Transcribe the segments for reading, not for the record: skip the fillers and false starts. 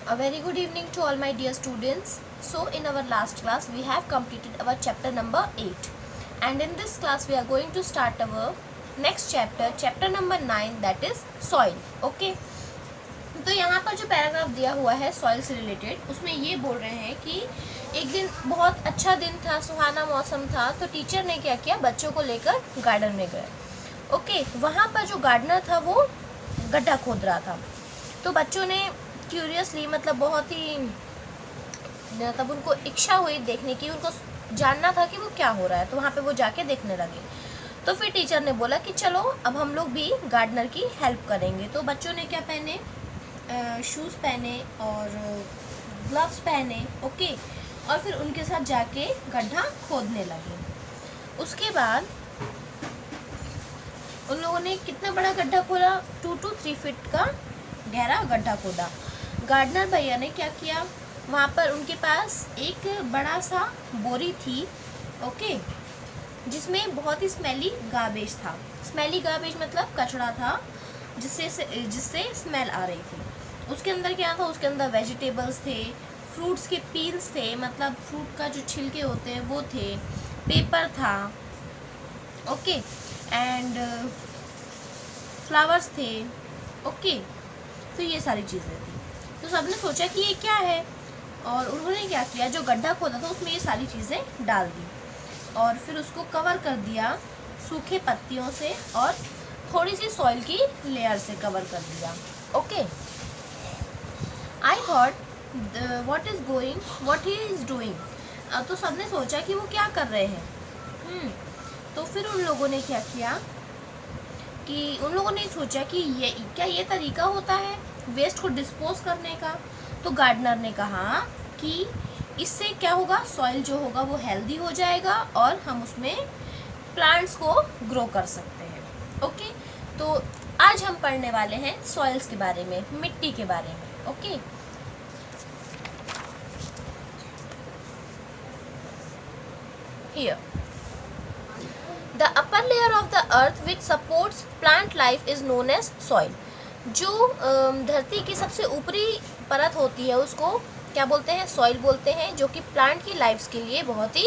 A very good evening to all my dear students. So in our last class we have completed our chapter number 8, and in this class we are going to start our next chapter, chapter number 9, that is soil. Okay. तो यहाँ पर जो paragraph दिया हुआ है soil से related, उसमें ये बोल रहे हैं कि एक दिन बहुत अच्छा दिन था, सुहाना मौसम था, तो टीचर ने क्या किया, बच्चों को लेकर गार्डन में गए. ओके, वहाँ पर जो गार्डनर था वो गड्ढा खोद रहा था. तो बच्चों ने क्यूरियसली, मतलब बहुत ही, मतलब उनको इच्छा हुई देखने की, उनको जानना था कि वो क्या हो रहा है, तो वहाँ पे वो जाके देखने लगे. तो फिर टीचर ने बोला कि चलो अब हम लोग भी गार्डनर की हेल्प करेंगे. तो बच्चों ने क्या पहने, शूज़ पहने और ग्लव्स पहने. ओके, और फिर उनके साथ जाके गड्ढा खोदने लगे. उसके बाद उन लोगों ने कितना बड़ा गड्ढा खोदा, 2 to 3 फीट का गहरा गड्ढा खोदा. गार्डनर भैया ने क्या किया, वहाँ पर उनके पास एक बड़ा सा बोरी थी. ओके, जिसमें बहुत ही स्मेली गार्बेज था. स्मेली गार्बेज मतलब कचरा था जिससे स्मेल आ रही थी. उसके अंदर क्या था, उसके अंदर वेजिटेबल्स थे, फ्रूट्स के पील्स थे, मतलब फ्रूट का जो छिलके होते हैं वो थे, पेपर था. ओके, एंड फ्लावर्स थे. ओके, तो ये सारी चीज़ें थी. तो सबने सोचा कि ये क्या है, और उन्होंने क्या किया, जो गड्ढा खोदा था उसमें ये सारी चीज़ें डाल दी और फिर उसको कवर कर दिया सूखे पत्तियों से और थोड़ी सी सॉइल की लेयर से कवर कर दिया. Okay, I thought what he is doing. तो सबने सोचा कि वो क्या कर रहे हैं. तो फिर उन लोगों ने क्या किया कि उन लोगों ने सोचा कि ये तरीका होता है वेस्ट को डिस्पोज करने का. तो गार्डनर ने कहा कि इससे क्या होगा, सॉइल जो होगा वो हेल्दी हो जाएगा और हम उसमें प्लांट्स को ग्रो कर सकते हैं. ओके, तो आज हम पढ़ने वाले हैं सॉइल्स के बारे में, मिट्टी के बारे में. Okay, here the upper layer of the earth which supports plant life is known as soil. जो धरती की सबसे ऊपरी परत होती है उसको क्या बोलते हैं, सॉइल बोलते हैं, जो कि प्लांट की लाइफ के लिए बहुत ही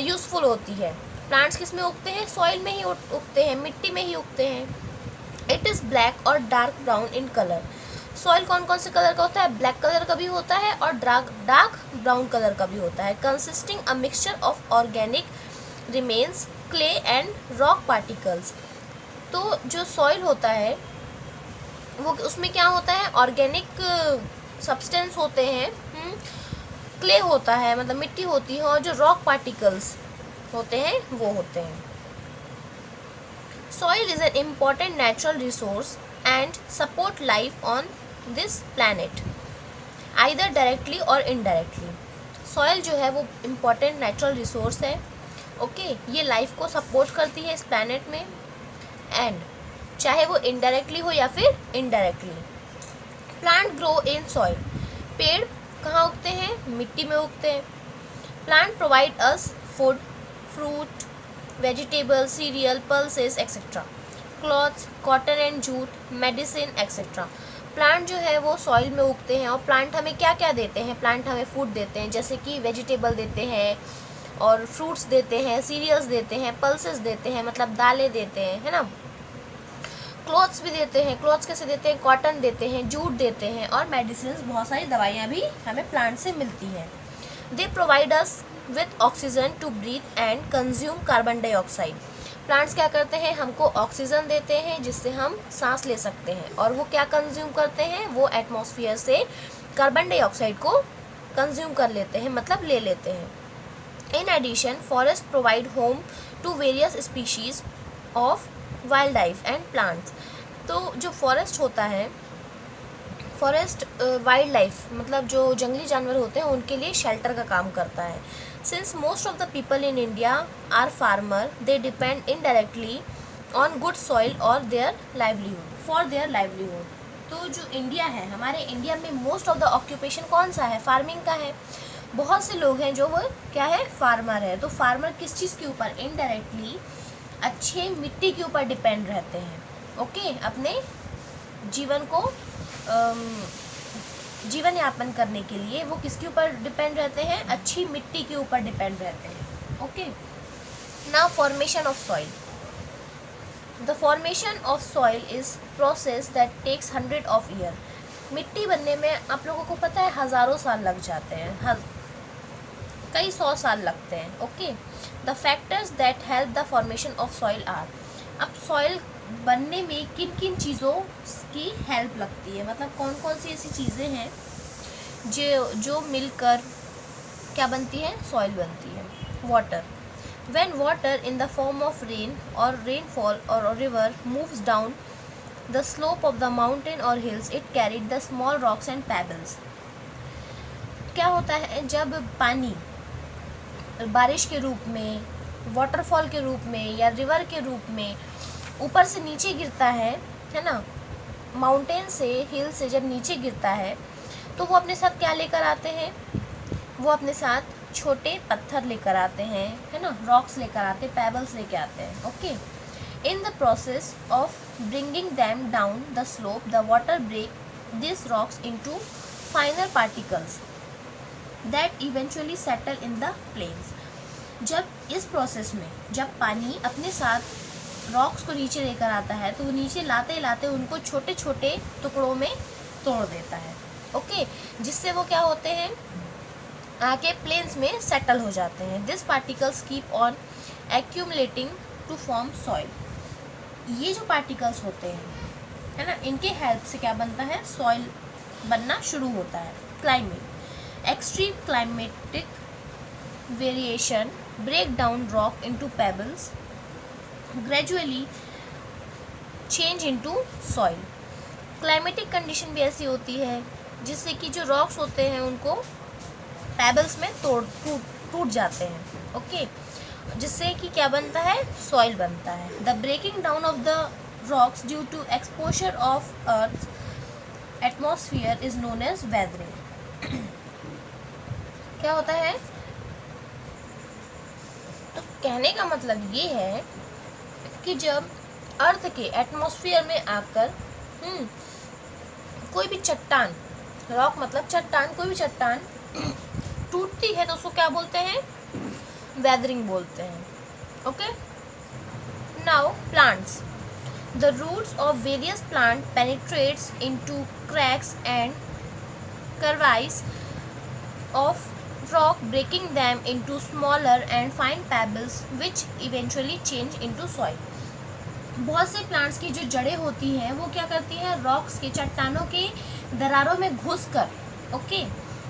यूज़फुल होती है. प्लांट्स किस में उगते हैं, सॉइल में ही उगते हैं, मिट्टी में ही उगते हैं. इट इज़ ब्लैक और dark brown in colour. Soil कौन कौन से कलर का होता है, ब्लैक कलर का भी होता है और डार्क ब्राउन कलर का भी होता है. Consisting a mixture of organic remains, clay and rock particles. तो जो सॉइल होता है वो उसमें क्या होता है, ऑर्गेनिक सब्सटेंस होते हैं, क्ले होता है मतलब मिट्टी होती है, और जो रॉक पार्टिकल्स होते हैं वो होते हैं. Soil is an important natural resource and support life on this planet either directly और इनडायरेक्टली. सॉइल जो है वो इम्पॉर्टेंट नेचुरल रिसोर्स है. ओके, ये लाइफ को सपोर्ट करती है इस प्लैनेट में, एंड चाहे वो इनडायरेक्टली हो या फिर indirectly. Plant grow in soil. पेड़ कहाँ उगते हैं, मिट्टी में उगते हैं. Plant provide us food, fruit, vegetable, serial, pulses etcetera, clothes, cotton and jute, medicine etcetera. Plant जो है वो सॉइल में उगते हैं और प्लांट हमें क्या क्या देते हैं, प्लांट हमें फूड देते हैं, जैसे कि वेजिटेबल देते हैं और फ्रूट्स देते हैं, सीरियल्स देते हैं, पल्सेस देते हैं मतलब दालें देते हैं, है ना. क्लॉथ्स भी देते हैं, क्लॉथ्स कैसे देते हैं, कॉटन देते हैं, जूट देते हैं, और मेडिसिन, बहुत सारी दवाइयाँ भी हमें प्लांट से मिलती हैं. They provide us with oxygen to breathe and consume carbon dioxide. Plants क्या करते हैं, हमको ऑक्सीजन देते हैं जिससे हम सांस ले सकते हैं, और वो क्या कंज्यूम करते हैं, वो एटमॉस्फेयर से कार्बन डाइऑक्साइड को कंज्यूम कर लेते हैं, मतलब ले लेते हैं. In addition forest provide home to various species of wild life and plants. तो जो फॉरेस्ट होता है, फॉरेस्ट वाइल्ड लाइफ मतलब जो जंगली जानवर होते हैं उनके लिए शेल्टर का काम करता है. Since most of the people in India are farmer, they depend indirectly on good soil और their livelihood for their livelihood. तो जो इंडिया है, हमारे इंडिया में मोस्ट ऑफ द ऑक्यूपेशन कौन सा है, फार्मिंग का है. बहुत से लोग हैं जो वो क्या है, फार्मर है. तो फार्मर किस चीज़ के ऊपर, इनडायरेक्टली अच्छे मिट्टी के ऊपर डिपेंड रहते हैं. ओके, अपने जीवन को जीवन यापन करने के लिए वो किसके ऊपर डिपेंड रहते हैं? अच्छी मिट्टी के ऊपर डिपेंड रहते हैं। Okay, now formation of soil. The formation of soil is process that takes 100 of year. मिट्टी बनने में आप लोगों को पता है हज़ारों साल लग जाते हैं, कई 100 साल लगते हैं। Okay, the factors that help the formation of soil are. अब सॉइल बनने में किन किन चीज़ों की हेल्प लगती है, मतलब कौन कौन सी ऐसी चीज़ें हैं जो मिलकर क्या बनती है? सॉइल बनती है। Water. When water in the form of rain or rainfall or a river moves down the slope of the mountain or hills, it carried the small rocks and pebbles. क्या होता है जब पानी बारिश के रूप में, वाटरफॉल के रूप में या रिवर के रूप में ऊपर से नीचे गिरता है ना, माउंटेन से, हिल से जब नीचे गिरता है तो वो अपने साथ क्या लेकर आते हैं? वो अपने साथ छोटे पत्थर लेकर आते हैं, है ना, रॉक्स लेकर आते हैं, पेबल्स लेकर आते हैं। Okay, in the process of bringing them down the slope the water break this rocks into finer particles that eventually settle in the plains. जब इस प्रोसेस में जब पानी अपने साथ रॉक्स को नीचे लेकर आता है तो वो नीचे लाते लाते उनको छोटे छोटे टुकड़ों में तोड़ देता है। ओके, जिससे वो क्या होते हैं? आके प्लेन्स में सेटल हो जाते हैं। This particles keep on accumulating to form soil. ये जो पार्टिकल्स होते हैं, है ना, इनके हेल्प से क्या बनता है? सॉइल बनना शुरू होता है। Climate. Extreme climatic variation break down rock into pebbles gradually change into soil. Climatic condition भी ऐसी होती है जिससे कि जो रॉक्स होते हैं उनको पेबल्स में टूट जाते हैं। ओके, जिससे कि क्या बनता है? सॉइल बनता है। The breaking down of the rocks due to exposure of earth atmosphere is known as weathering. क्या होता है? तो कहने का मतलब ये है कि जब अर्थ के एटमॉस्फेयर में आकर कोई भी चट्टान, रॉक मतलब चट्टान, कोई भी चट्टान टूटती है तो उसको क्या बोलते हैं? वेदरिंग बोलते हैं। Okay, now plants. The roots of various plant penetrates into cracks and crevices of rock, breaking them into smaller and fine pebbles which eventually change into soil. बहुत से प्लांट्स की जो जड़ें होती हैं वो क्या करती हैं? रॉक्स के, चट्टानों के दरारों में घुसकर ओके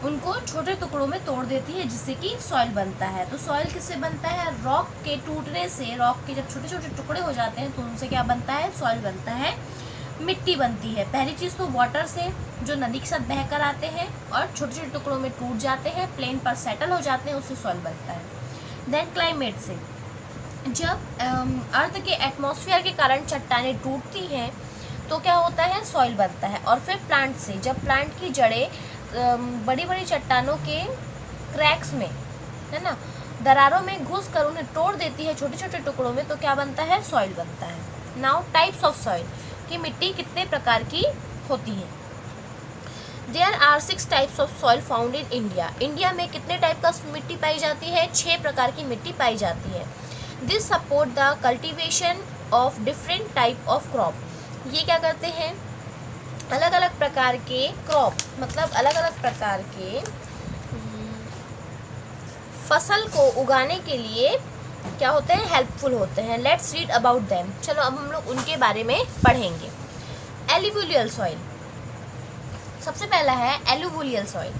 उनको छोटे टुकड़ों में तोड़ देती है, जिससे कि सॉइल बनता है। तो सॉइल किससे बनता है? रॉक के टूटने से, रॉक के जब छोटे छोटे टुकड़े हो जाते हैं तो उनसे क्या बनता है? सॉइल बनता है, मिट्टी बनती है। पहली चीज़ तो वाटर से, जो नदी के साथ बह कर आते हैं और छोटे छोटे टुकड़ों में टूट जाते हैं, प्लेन पर सेटल हो जाते हैं, उससे सॉइल बनता है। देन क्लाइमेट से, जब अर्थ के एटमॉस्फेयर के कारण चट्टानें टूटती हैं तो क्या होता है? सॉइल बनता है। और फिर प्लांट से, जब प्लांट की जड़ें बड़ी बड़ी चट्टानों के क्रैक्स में, है ना, दरारों में घुस कर उन्हें तोड़ देती है छोटे छोटे टुकड़ों में, तो क्या बनता है? सॉइल बनता है। नाउ टाइप्स ऑफ सॉइल, कि मिट्टी कितने प्रकार की होती है। There are 6 types of soil found in India. India में कितने टाइप का मिट्टी पाई जाती है? 6 प्रकार की मिट्टी पाई जाती है। This support the cultivation of different type of crop. ये क्या करते हैं? अलग अलग प्रकार के क्रॉप, मतलब अलग अलग प्रकार के फसल को उगाने के लिए क्या होते हैं? हेल्पफुल होते हैं। Let's read about them. चलो अब हम लोग उनके बारे में पढ़ेंगे। एलुवियल सॉइल, सबसे पहला है alluvial soil.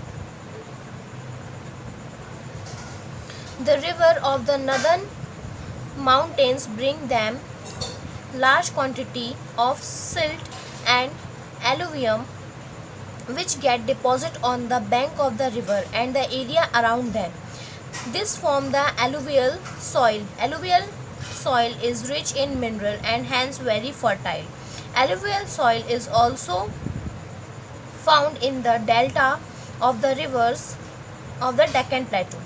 The river of the northern mountains bring them large quantity of silt and alluvium which get deposit on the bank of the river and the area around them. This form the alluvial soil. Alluvial soil is rich in mineral and hence very fertile. Alluvial soil is also found in the delta of the rivers of the Deccan Plateau.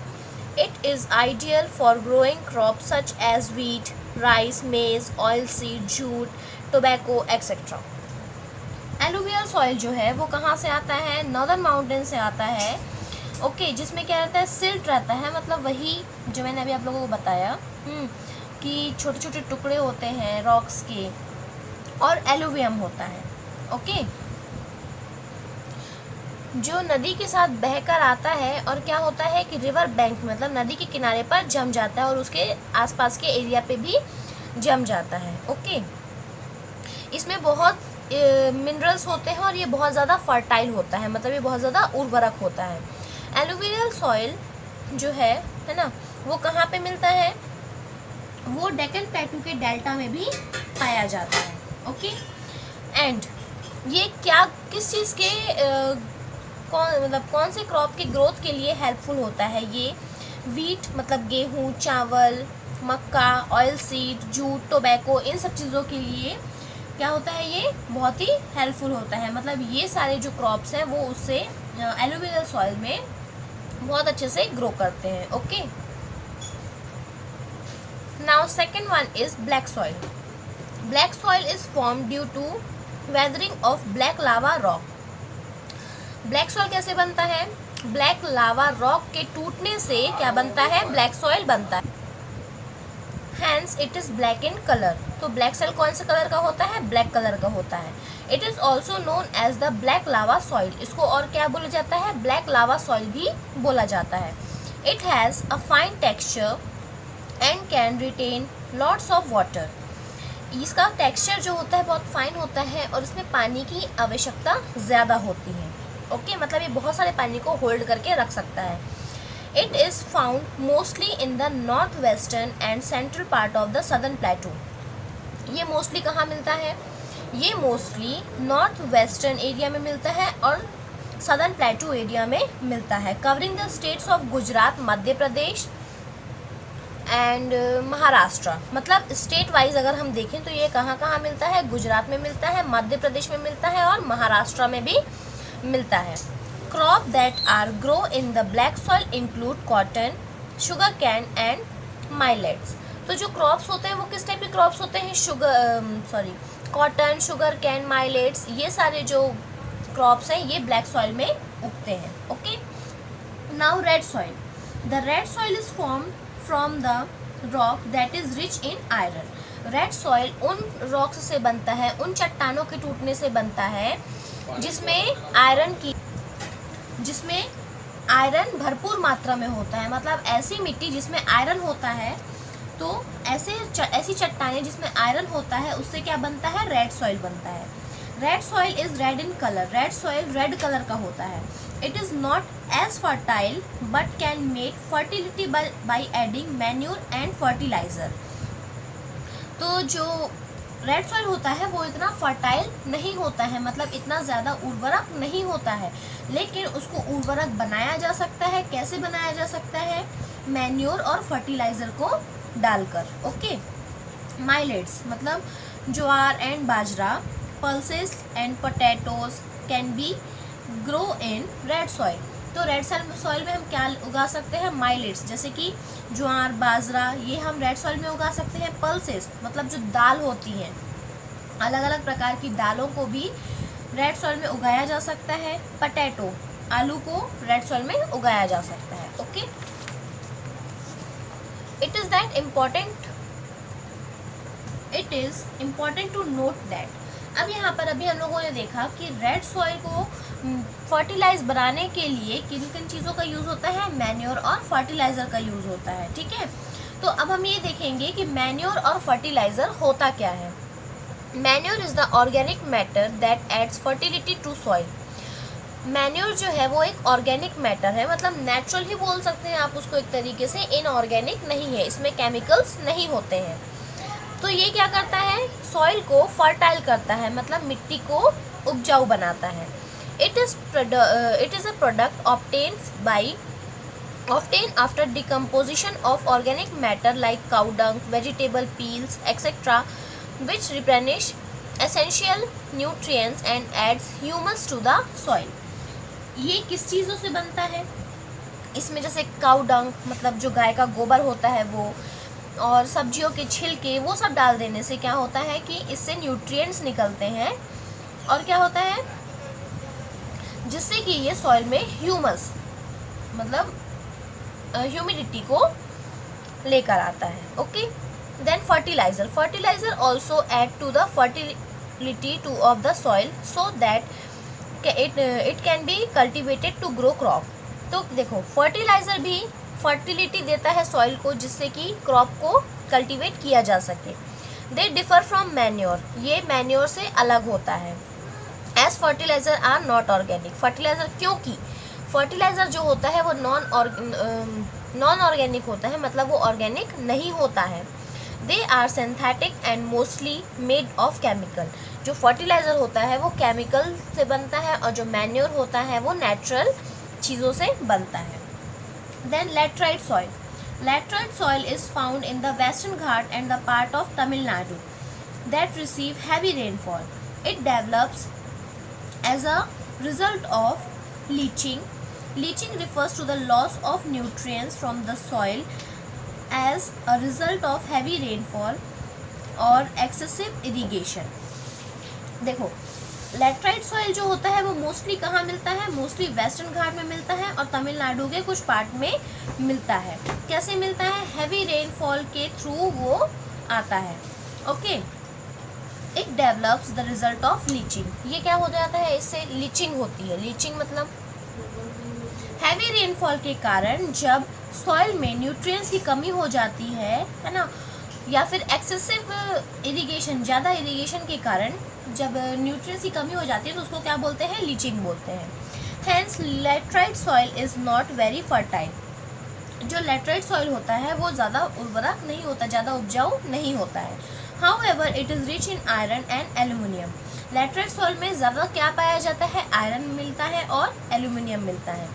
It is ideal for growing crops such as wheat, rice, maize, oilseed, jute, tobacco, etc. Alluvial soil जो है वो कहाँ से आता है, northern mountain से आता है। ओके, जिसमें क्या रहता है, सिल्ट रहता है, मतलब वही जो मैंने अभी आप लोगों को बताया कि छोटे छोटे टुकड़े होते हैं रॉक्स के, और एलुवियम होता है। ओके, जो नदी के साथ बहकर आता है और क्या होता है कि रिवर बैंक, मतलब नदी के किनारे पर जम जाता है और उसके आसपास के एरिया पे भी जम जाता है। ओके, इसमें बहुत मिनरल्स होते हैं और ये बहुत ज़्यादा फर्टाइल होता है, मतलब ये बहुत ज़्यादा उर्वरक होता है। एलुवियल सॉइल जो है ना, वो कहाँ पे मिलता है, वो डेक्कन प्लेटू के डेल्टा में भी पाया जाता है। ओके, एंड ये क्या किस चीज़ के कौन से क्रॉप के ग्रोथ के लिए हेल्पफुल होता है, ये वीट मतलब गेहूँ, चावल, मक्का, ऑयल सीड, जूट, टोबैको, इन सब चीज़ों के लिए क्या होता है, ये बहुत ही हेल्पफुल होता है। मतलब ये सारे जो क्रॉप्स हैं वो उससे एलुवियल सॉइल में बहुत अच्छे से ग्रो करते हैं। Okay, now second one is black soil. Black soil is form due to weathering of black lava rock. Black soil कैसे बनता है, ब्लैक लावा रॉक के टूटने से क्या बनता है, ब्लैक सॉइल बनता है। Hence it is black in colour. तो ब्लैक सॉइल कौन से कलर का होता है, ब्लैक कलर का होता है। It is also known as the black lava soil. इसको और क्या बोला जाता है, ब्लैक लावा सॉइल भी बोला जाता है। It has a fine texture and can retain lots of water. इसका टेक्सचर जो होता है बहुत फाइन होता है और इसमें पानी की आवश्यकता ज़्यादा होती है। ओके, मतलब ये बहुत सारे पानी को होल्ड करके रख सकता है। It is found mostly in the north western and central part of the southern प्लेटू। ये मोस्टली कहाँ मिलता है, ये मोस्टली नॉर्थ वेस्टर्न एरिया में मिलता है और सदर्न प्लेटू एरिया में मिलता है, covering the states of Gujarat, Madhya Pradesh and Maharashtra. मतलब स्टेट वाइज अगर हम देखें तो ये कहाँ कहाँ मिलता है, गुजरात में मिलता है, मध्य प्रदेश में मिलता है और महाराष्ट्र में भी मिलता है। Crop that are grow in the black soil include cotton, sugar cane and millets. तो जो क्रॉप्स होते हैं वो किस टाइप के क्रॉप्स होते हैं, कॉटन, शुगर कैन, माइलेट्स, ये सारे जो क्रॉप्स हैं ये ब्लैक सॉइल में उगते हैं। Okay, now red soil. The red soil is formed from the rock that is rich in iron. Red soil उन रॉक्स से बनता है, उन चट्टानों के टूटने से बनता है जिसमें आयरन भरपूर मात्रा में होता है। मतलब ऐसी मिट्टी जिसमें आयरन होता है, तो ऐसी चट्टानें जिसमें आयरन होता है उससे क्या बनता है, रेड सॉइल बनता है। Red soil is red in colour. Red soil red colour का होता है। It is not as fertile but can make fertility by adding manure and fertiliser. तो जो रेड सॉइल होता है वो इतना फर्टाइल नहीं होता है, मतलब इतना ज़्यादा उर्वरक नहीं होता है, लेकिन उसको उर्वरक बनाया जा सकता है। कैसे बनाया जा सकता है, मैन्योर और फर्टिलाइज़र को डालकर। ओके, माइलेट्स मतलब jowar and bajra, pulses and potatoes can be grow in red soil. तो रेड सॉइल में हम क्या उगा सकते हैं, माइलेट्स, जैसे कि ज्वार, बाजरा, ये हम रेड सॉइल में उगा सकते हैं। पल्सेस मतलब जो दाल होती हैं, अलग अलग प्रकार की दालों को भी रेड सॉइल में उगाया जा सकता है। पोटैटो, आलू को रेड सॉइल में उगाया जा सकता है। Okay, it is important to note that. अब यहाँ पर अभी हम लोगों ने देखा कि रेड सॉइल को फर्टिलाइज बनाने के लिए किन किन चीज़ों का यूज़ होता है, मैन्योर और फर्टिलाइज़र का यूज़ होता है। ठीक है, तो अब हम ये देखेंगे कि मैन्योर और फर्टिलाइज़र होता क्या है। Manure is the organic matter that adds fertility to soil. Manure जो है वो एक ऑर्गेनिक मैटर है, मतलब नेचुरल ही बोल सकते हैं आप उसको एक तरीके से, इनऑर्गेनिक नहीं है, इसमें केमिकल्स नहीं होते हैं। तो ये क्या करता है, सॉइल को फर्टाइल करता है, मतलब मिट्टी को उपजाऊ बनाता है। It is a product obtained after decomposition of organic matter like cow dung, vegetable peels, etc., which replenish essential nutrients and adds humus to the soil. ये किस चीज़ों से बनता है, इसमें जैसे काउ डंग मतलब जो गाय का गोबर होता है वो, और सब्जियों के छिलके, वो सब डाल देने से क्या होता है कि इससे न्यूट्रिएंट्स निकलते हैं और क्या होता है, जिससे कि ये सॉइल में ह्यूमस मतलब ह्यूमिडिटी को लेकर आता है। Okay, then fertiliser. Fertiliser also add to the fertility to of the soil so that it can be cultivated to grow crop. तो देखो, फर्टिलाइजर भी फर्टिलिटी देता है सॉइल को, जिससे कि क्रॉप को कल्टिवेट किया जा सके। दे डिफर फ्रॉम मैन्योर, ये मैन्योर से अलग होता है। As fertiliser are not organic. Fertiliser, क्योंकि फर्टिलाइजर जो होता है वो नॉन ऑर्गेनिक होता है, मतलब वो ऑर्गेनिक नहीं होता है। They are synthetic and mostly made of chemical. जो फर्टिलाइजर होता है वो केमिकल से बनता है, और जो मैन्योर होता है वो नेचुरल चीज़ों से बनता है। Then laterite soil. Laterite soil is found in the western Ghat and the part of Tamil Nadu that receive heavy rainfall. It develops as a result of leaching. Leaching refers to the loss of nutrients from the soil as a result of heavy rainfall or excessive irrigation. देखो, laterite soil जो होता है वो mostly कहाँ मिलता है, mostly western घाट में मिलता है और तमिलनाडु के कुछ पार्ट में मिलता है। कैसे मिलता है, हैवी रेनफॉल के थ्रू वो आता है। Okay, it develops the result of leaching. ये क्या हो जाता है, इससे लीचिंग होती है। लीचिंग मतलब हैवी रेनफॉल के कारण जब सॉइल में न्यूट्रिएंट्स की कमी हो जाती है ना, या फिर एक्सेसिव इरिगेशन, ज़्यादा इरिगेशन के कारण जब न्यूट्रिएंट्स की कमी हो जाती है तो उसको क्या बोलते हैं, लीचिंग बोलते हैं। Hence laterite soil is not very fertile. जो लैटराइट सॉइल होता है वो ज़्यादा उर्वरक नहीं होता, ज़्यादा उपजाऊ नहीं होता है। However, it is rich in iron and aluminium. Laterite soil में ज़्यादा क्या पाया जाता है, आयरन मिलता है और एल्यूमिनियम मिलता है।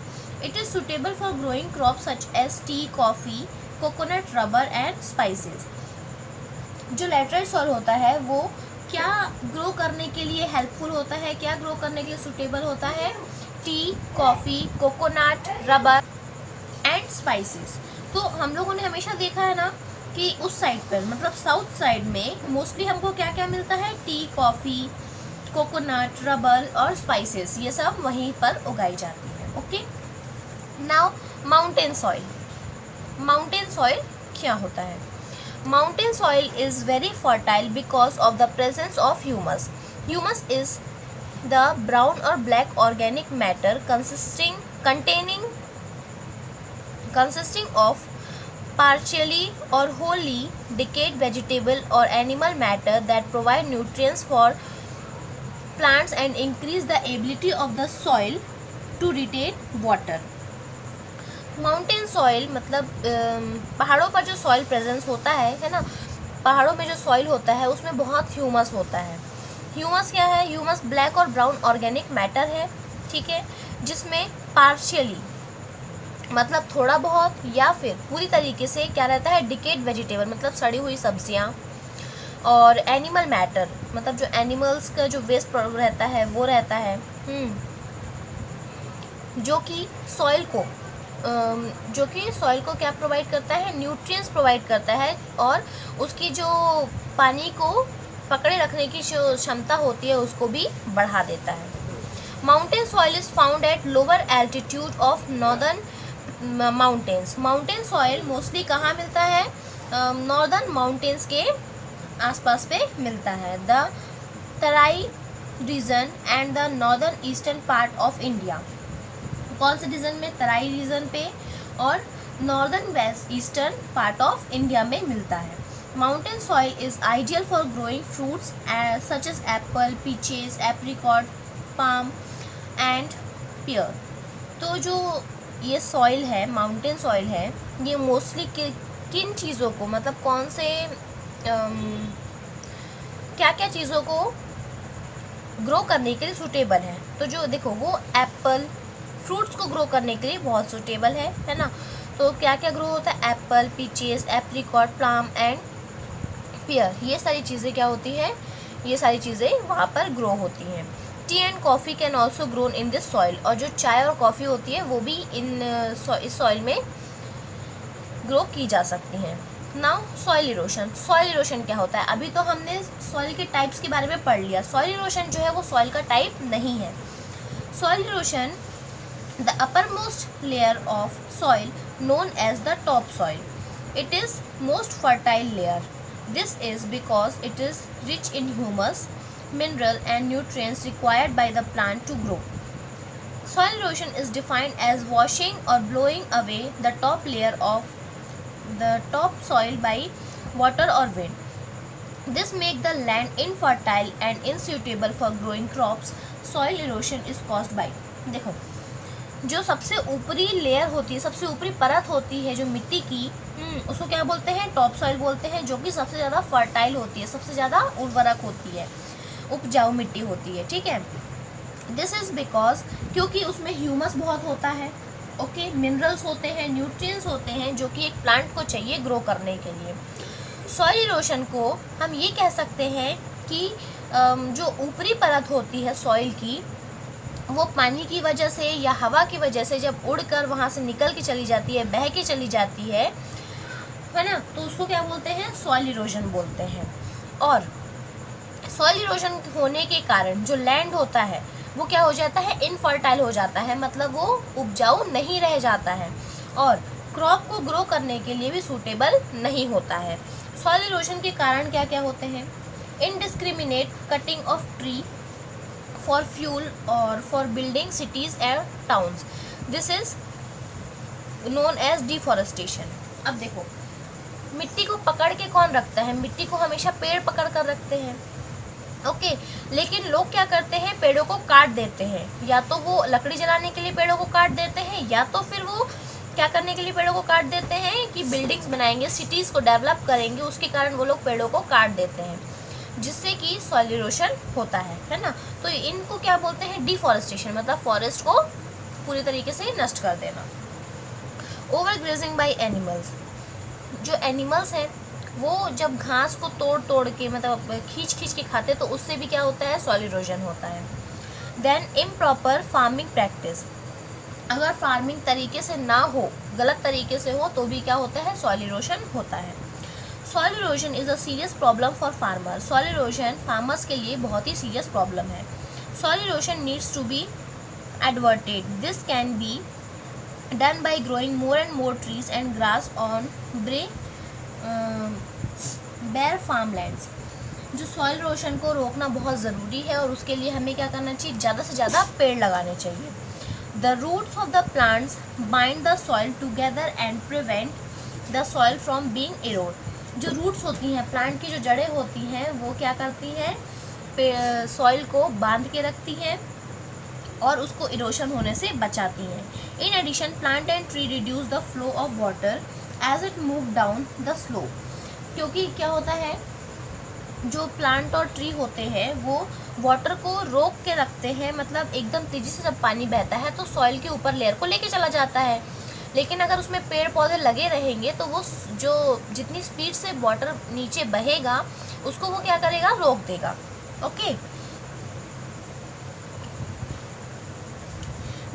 It is suitable for growing crops such as tea, coffee, coconut, rubber and spices. जो लैटराइट सॉइल होता है वो क्या ग्रो करने के लिए हेल्पफुल होता है, क्या ग्रो करने के लिए सुटेबल होता है, tea, coffee, coconut, rubber and spices. तो हम लोगों ने हमेशा देखा है ना कि उस साइड पर, मतलब साउथ साइड में मोस्टली हमको क्या क्या मिलता है, टी, कॉफ़ी, कोकोनट, रबर और स्पाइसेस, ये सब वहीं पर उगाई जाती है। Okay, now mountain soil. Mountain soil क्या होता है, mountain soil is very fertile because of the presence of humus. Humus is the brown और black organic matter consisting of partially or wholly decayed vegetable or animal matter that provide nutrients for plants and increase the ability of the soil to retain water. Mountain soil मतलब पहाड़ों पर जो soil presence होता है ना, पहाड़ों में जो सॉइल होता है उसमें बहुत ह्यूमस होता है। ह्यूमस क्या है, ह्यूमस ब्लैक और ब्राउन ऑर्गेनिक मैटर है, ठीक है, जिसमें पार्शियली मतलब थोड़ा बहुत या फिर पूरी तरीके से क्या रहता है, डिकेड वेजिटेबल मतलब सड़ी हुई सब्जियां, और एनिमल मैटर मतलब जो एनिमल्स का जो वेस्ट प्रोडक्ट रहता है वो रहता है, जो कि सॉइल को क्या प्रोवाइड करता है, न्यूट्रिएंट्स प्रोवाइड करता है, और उसकी जो पानी को पकड़े रखने की जो क्षमता होती है उसको भी बढ़ा देता है। Mountain soil is found at lower altitude of northern mountains. Mountain soil mostly कहाँ मिलता है, नॉर्दर्न माउंटेन्स के आसपास पे मिलता है। The Terai region and the northern eastern part of India. कौन से रीजन में, तराई रीजन पे और northern west eastern part of India में मिलता है। Mountain soil is ideal for growing fruits such as apple, peaches, apricot, plum and pear. तो जो ये सॉइल है, माउंटेन सॉइल है, ये मोस्टली किन चीज़ों को मतलब कौन से क्या क्या चीज़ों को ग्रो करने के लिए सूटेबल है। तो जो देखो वो एप्पल फ्रूट्स को ग्रो करने के लिए बहुत सूटेबल है ना। तो क्या क्या ग्रो होता है, apple, peaches, apricot, plum and pear, ये सारी चीज़ें क्या होती है, ये सारी चीज़ें वहाँ पर ग्रो होती हैं। T and coffee can also grown in this soil, और जो चाय और कॉफ़ी होती है वो भी इस सॉइल में ग्रो की जा सकती हैं। Now soil erosion. Soil erosion क्या होता है? अभी तो हमने सॉइल के टाइप्स के बारे में पढ़ लिया। सॉइल इरोशन जो है वो सॉइल का टाइप नहीं है। Soil erosion, the uppermost layer of soil known as the topsoil. It is most fertile layer. This is because it is rich in humus, mineral and nutrients required by the plant to grow. Soil erosion is defined as washing or blowing away the top layer of the topsoil by water or wind. This makes the land infertile and unsuitable for growing crops. Soil erosion is caused by, देखो जो सबसे ऊपरी layer होती है, सबसे ऊपरी परत होती है जो मिट्टी की, उसको क्या बोलते हैं? टॉप सॉइल बोलते हैं, जो कि सबसे ज़्यादा फर्टाइल होती है, सबसे ज़्यादा उर्वरक होती है, उपजाऊ मिट्टी होती है, ठीक है। दिस इज़ बिकॉज, क्योंकि उसमें ह्यूमस बहुत होता है, ओके, मिनरल्स होते हैं, न्यूट्रिएंट्स होते हैं जो कि एक प्लांट को चाहिए ग्रो करने के लिए। सॉइल इरोशन को हम ये कह सकते हैं कि जो ऊपरी परत होती है सॉइल की, वो पानी की वजह से या हवा की वजह से जब उड़कर वहाँ से निकल के चली जाती है, बह के चली जाती है ना, तो उसको क्या बोलते हैं? सॉइल इरोजन बोलते हैं। और सॉइल इरोजन होने के कारण जो लैंड होता है वो क्या हो जाता है? इनफर्टाइल हो जाता है, मतलब वो उपजाऊ नहीं रह जाता है और क्रॉप को ग्रो करने के लिए भी सूटेबल नहीं होता है। सॉइल इरोजन के कारण क्या क्या होते हैं? Indiscriminate cutting of tree for fuel or for building cities and towns. This is known as deforestation. अब देखो, मिट्टी को पकड़ के कौन रखता है? मिट्टी को हमेशा पेड़ पकड़ कर रखते हैं, ओके। लेकिन लोग क्या करते हैं? पेड़ों को काट देते हैं, या तो वो लकड़ी जलाने के लिए पेड़ों को काट देते हैं, या तो फिर वो क्या करने के लिए पेड़ों को काट देते हैं कि बिल्डिंग्स बनाएंगे, सिटीज़ को डेवलप करेंगे, उसके कारण वो लोग पेड़ों को काट देते हैं, जिससे कि सॉइल इरोशन होता है ना। तो इनको क्या बोलते हैं? डिफॉरेस्टेशन, मतलब फॉरेस्ट को पूरी तरीके से नष्ट कर देना। ओवर ग्रेजिंग बाई एनिमल्स, जो एनिमल्स हैं वो जब घास को तोड़ तोड़ के, मतलब खींच खींच के खाते, तो उससे भी क्या होता है? सॉइल इरोजन होता है। देन इम्प्रॉपर फार्मिंग प्रैक्टिस, अगर फार्मिंग तरीके से ना हो, गलत तरीके से हो, तो भी क्या होता है? सॉइल इरोजन होता है। Soil erosion is a serious problem for farmer. Soil erosion farmers के लिए बहुत ही सीरियस प्रॉब्लम है। Soil erosion needs to be averted. This can be done by growing more and more trees and grass on bare farm lands. जो soil erosion को रोकना बहुत ज़रूरी है और उसके लिए हमें क्या करना चाहिए? ज़्यादा से ज़्यादा पेड़ लगाने चाहिए। The roots of the plants bind the soil together and prevent the soil from being erode. जो रूट्स होती हैं, प्लांट की जो जड़ें होती हैं, वो क्या करती हैं? सॉइल को बांध के रखती हैं और उसको इरोशन होने से बचाती हैं। In addition plant and tree reduce the flow of water as it move down the slope. क्योंकि क्या होता है? जो प्लांट और ट्री होते हैं वो वाटर को रोक के रखते हैं, मतलब एकदम तेज़ी से जब पानी बहता है तो सॉइल के ऊपर लेयर को लेके चला जाता है। लेकिन अगर उसमें पेड़ पौधे लगे रहेंगे तो वो जो जितनी स्पीड से वाटर नीचे बहेगा उसको वो क्या करेगा? रोक देगा, okay.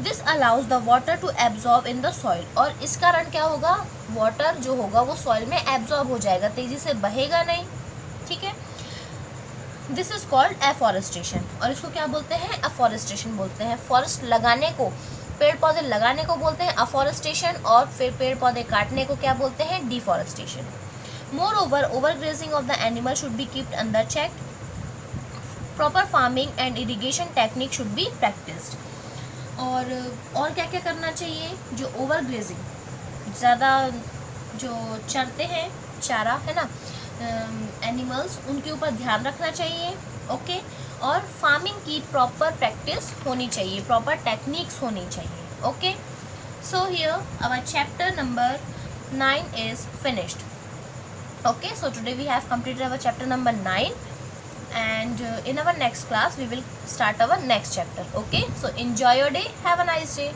This allows the water to absorb in the soil, और इस कारण क्या होगा? वाटर जो होगा वो सॉइल में एब्जॉर्ब हो जाएगा, तेज़ी से बहेगा नहीं, ठीक है। दिस इज कॉल्ड एफॉरेस्टेशन, और इसको क्या बोलते हैं? अफॉरेस्टेशन बोलते हैं। फॉरेस्ट लगाने को, पेड़ पौधे लगाने को बोलते हैं अफॉरेस्टेशन, और फिर पेड़ पौधे काटने को क्या बोलते हैं? Deforestation. More over grazing of the animal should be kept under check. Proper farming and irrigation technique should be practised. और क्या क्या करना चाहिए? जो ओवर ग्रेजिंग, ज़्यादा जो चरते हैं, चारा है ना, एनिमल्स, उनके ऊपर ध्यान रखना चाहिए, ओके। और फार्मिंग की प्रॉपर प्रैक्टिस होनी चाहिए, प्रॉपर टेक्निक्स होनी चाहिए, okay. So here our chapter number 9 is finished, okay. So today we have completed our chapter number 9, and in our next class we will start our next chapter, okay. So enjoy your day, have a nice day.